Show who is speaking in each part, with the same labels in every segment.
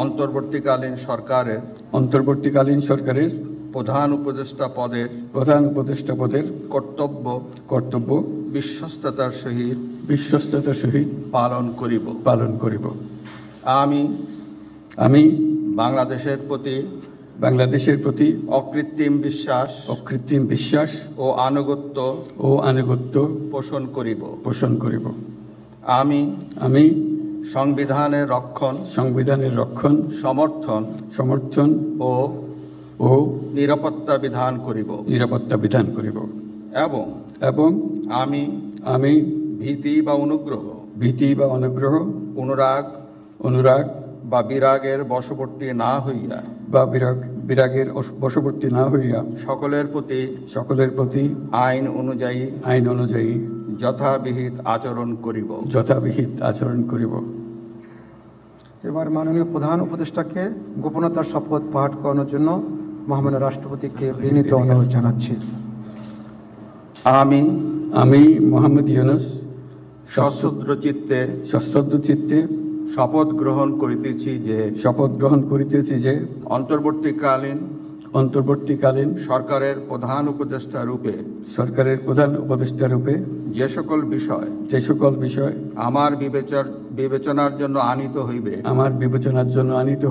Speaker 1: অন্তর্বর্তীকালীন সরকারের
Speaker 2: প্রধান উপদেষ্টা পদের কর্তব্য বিশ্বস্ততার সহিত পালন করিব। আমি বাংলাদেশের প্রতি অকৃত্রিম বিশ্বাস ও আনুগত্য পোষণ করিব। আমি সংবিধানের রক্ষণ সমর্থন ও নিরাপত্তা বিধান করিব এবং আমি ভীতি বা অনুগ্রহ অনুরাগ বা বিরাগের বশবর্তী না হইয়া সকলের প্রতি আইন অনুযায়ী যথাবিহিত আচরণ করিব।
Speaker 3: এবার মাননীয় প্রধান উপদেষ্টাকে গোপনতার শপথ পাঠ করানোর জন্য মহামান্য রাষ্ট্রপতিকে বিনীত অনুরোধ জানাচ্ছি।
Speaker 1: আমি মোহাম্মদ ইউনূস
Speaker 2: সশ্রদ্ধ চিত্তে শপথ গ্রহণ করিতেছি যে অন্তর্বর্তীকালীন সরকারের প্রধান উপদেষ্টা রূপে যে সকল বিষয় আমার বিবেচনার জন্য আনিত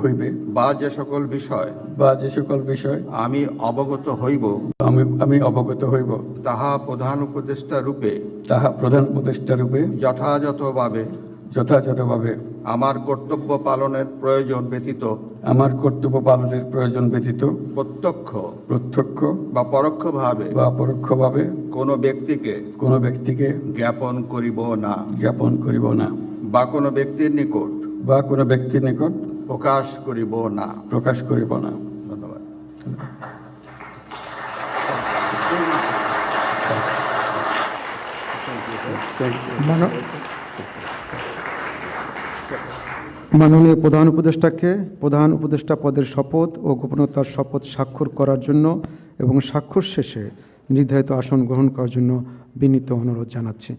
Speaker 2: হইবে বা যে সকল বিষয় আমি অবগত হইব তাহা প্রধান উপদেষ্টা রূপে যথাযথভাবে আমার কর্তব্য পালনের প্রয়োজন ব্যতীত প্রত্যক্ষ বা পরোক্ষভাবে কোনো ব্যক্তিকে জ্ঞাপন করিব না বা কোনো ব্যক্তির নিকট প্রকাশ করিব না। ধন্যবাদ।
Speaker 3: মাননীয় প্রধান উপদেষ্টাকে প্রধান উপদেষ্টা পদের শপথ ও গোপনতার শপথ স্বাক্ষর করার জন্য এবং স্বাক্ষর শেষে নির্ধারিত আসন গ্রহণ করার জন্য বিনীত অনুরোধ জানাচ্ছি।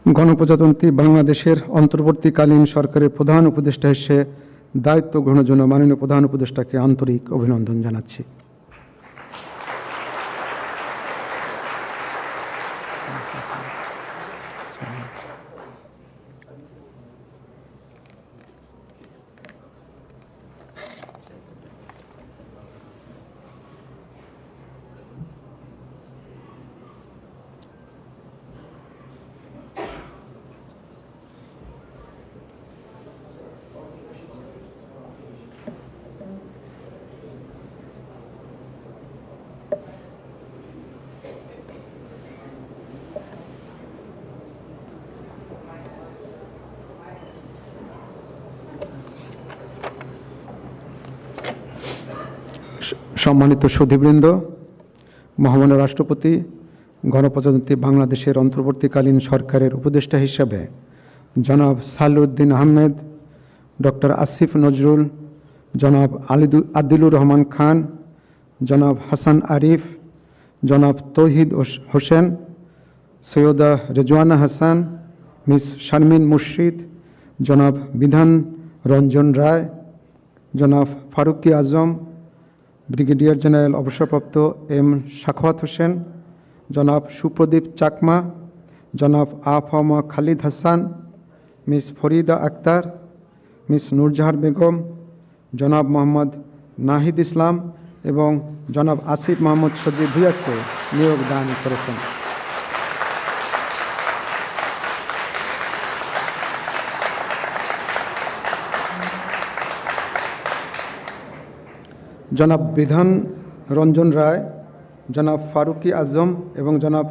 Speaker 3: গণপ্রজাতন্ত্রী বাংলাদেশের অন্তর্বর্তীকালীন সরকারের প্রধান উপদেষ্টা হিসেবে দায়িত্ব গ্রহণের জন্য মাননীয় প্রধান উপদেষ্টাকে আন্তরিক অভিনন্দন জানাচ্ছি। সম্মানিত সুধীবৃন্দ, মহামান্য রাষ্ট্রপতি গণপ্রজাতন্ত্রী বাংলাদেশের অন্তর্বর্তীকালীন সরকারের উপদেষ্টা হিসাবে জনাব সালেউদ্দিন আহমেদ, ডক্টর আসিফ নজরুল, জনাব আদিলুর রহমান খান, জনাব হাসান আরিফ, জনাব তৌহিদ হোসেন, সৈয়দা রেজওয়ানা হাসান, মিস শারমিন মুর্শিদ, জনাব বিধান রঞ্জন রায়, জনাব ফারুকি আজম, ব্রিগেডিয়ার জেনারেল অবসরপ্রাপ্ত এম সাখাওয়াত হোসেন, জনাব সুপ্রদীপ চাকমা, জনাব আফম খালিদ হাসান, মিস ফরিদা আক্তার, মিস নূরজাহার বেগম, জনাব মোহাম্মদ নাহিদ ইসলাম এবং জনাব আসিফ মোহাম্মদ সজিব ভুঁইয়াকে নিয়োগ দান করেছেন। জনাব বিধান রঞ্জন রায়, জনাব ফারুকি আজম এবং জনাব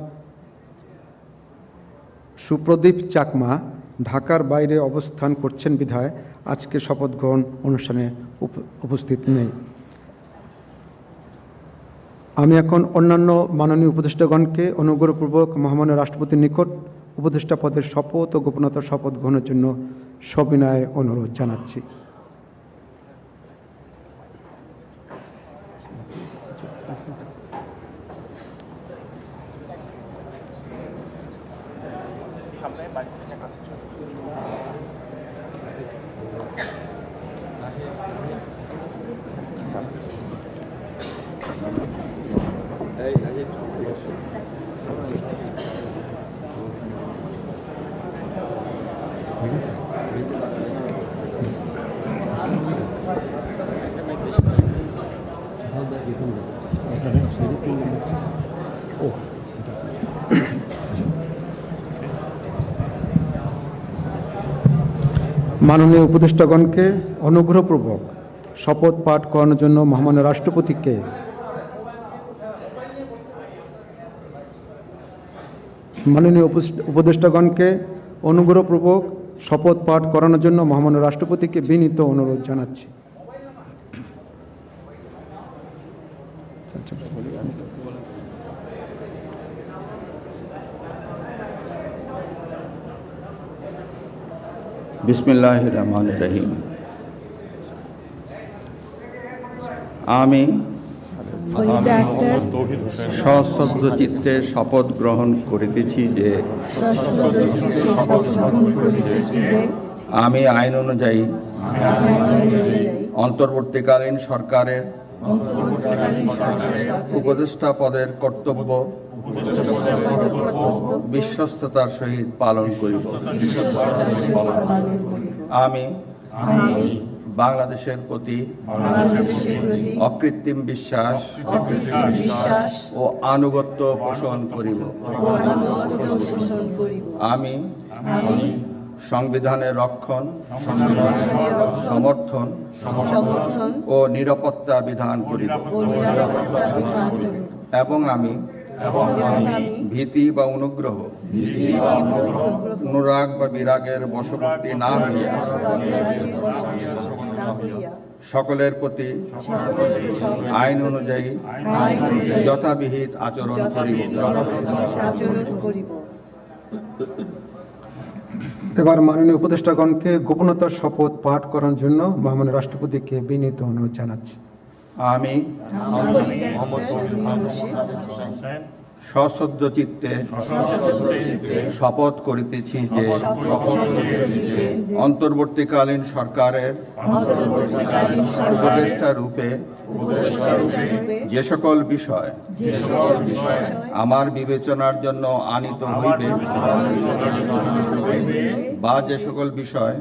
Speaker 3: সুপ্রদীপ চাকমা ঢাকার বাইরে অবস্থান করছেন বিধায় আজকে শপথ গ্রহণ অনুষ্ঠানে উপস্থিত নেই। আমি এখন অন্যান্য মাননীয় উপদেষ্টাগণকে অনুগ্রহপূর্বক মহামান্য রাষ্ট্রপতির নিকট উপদেষ্টা পদের শপথ ও গোপনতার শপথ গ্রহণের জন্য সবিনয়ে অনুরোধ জানাচ্ছি। মাননীয় উপদেষ্টাগণকে অনুগ্রহপূর্বক শপথ পাঠ করানোর জন্য মহামান্য রাষ্ট্রপতিকে মাননীয় উপদেষ্টাগণকে অনুগ্রহপূর্বক শপথ পাঠ করানোর জন্য মহামান্য রাষ্ট্রপতিকে বিনীত অনুরোধ জানাচ্ছি।
Speaker 2: বিসমিল্লাহির রহমানির রহিম। আমি সশ্রদ্ধ চিত্তে শপথ গ্রহণ করিতেছি যে আমি আইন অনুযায়ী অন্তর্বর্তীকালীন সরকারের উপদেষ্টা পদের কর্তব্য বিশ্বস্ততার সহিত পালন করিব। আমি বাংলাদেশের প্রতি অকৃত্রিম বিশ্বাস ও আনুগত্য পোষণ করিব। আমি সংবিধানের রক্ষণ, সমর্থন ও নিরাপত্তা বিধান করিব এবং আমি ভীতি বা অনুগ্রহ, অনুরাগ বা বিরাগের বশবর্তী না হইয়া সকলের প্রতি আইন অনুযায়ী যথাবিহিত আচরণ করিব।
Speaker 3: এবার মাননীয় উপদেষ্টাগণকে গোপনতার শপথ পাঠ করার জন্য মহামান্য রাষ্ট্রপতিকে বিনীত অনুরোধ জানাচ্ছি।
Speaker 2: আমি সশ্রদ্ধ চিত্তে শপথ করিতেছি যে অন্তর্বর্তীকালীন সরকারের উপদেষ্টা রূপে যে সকল বিষয় আমার বিবেচনার জন্য আনিত হইবে বা যে সকল বিষয়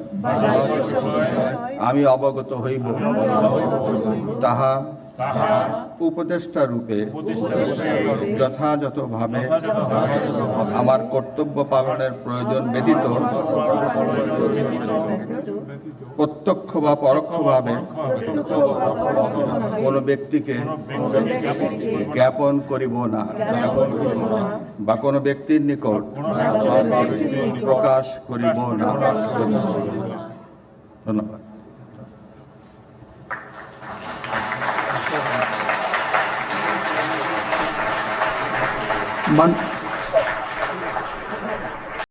Speaker 2: আমি অবগত হইব তাহা উপদেষ্টা রূপে যথাযথভাবে আমার কর্তব্য পালনের প্রয়োজন ব্যতীত প্রত্যক্ষ বা পরোক্ষভাবে কোনো ব্যক্তিকে জ্ঞাপন করিব না বা কোনো ব্যক্তির নিকট প্রকাশ করিব না। ধন্যবাদ।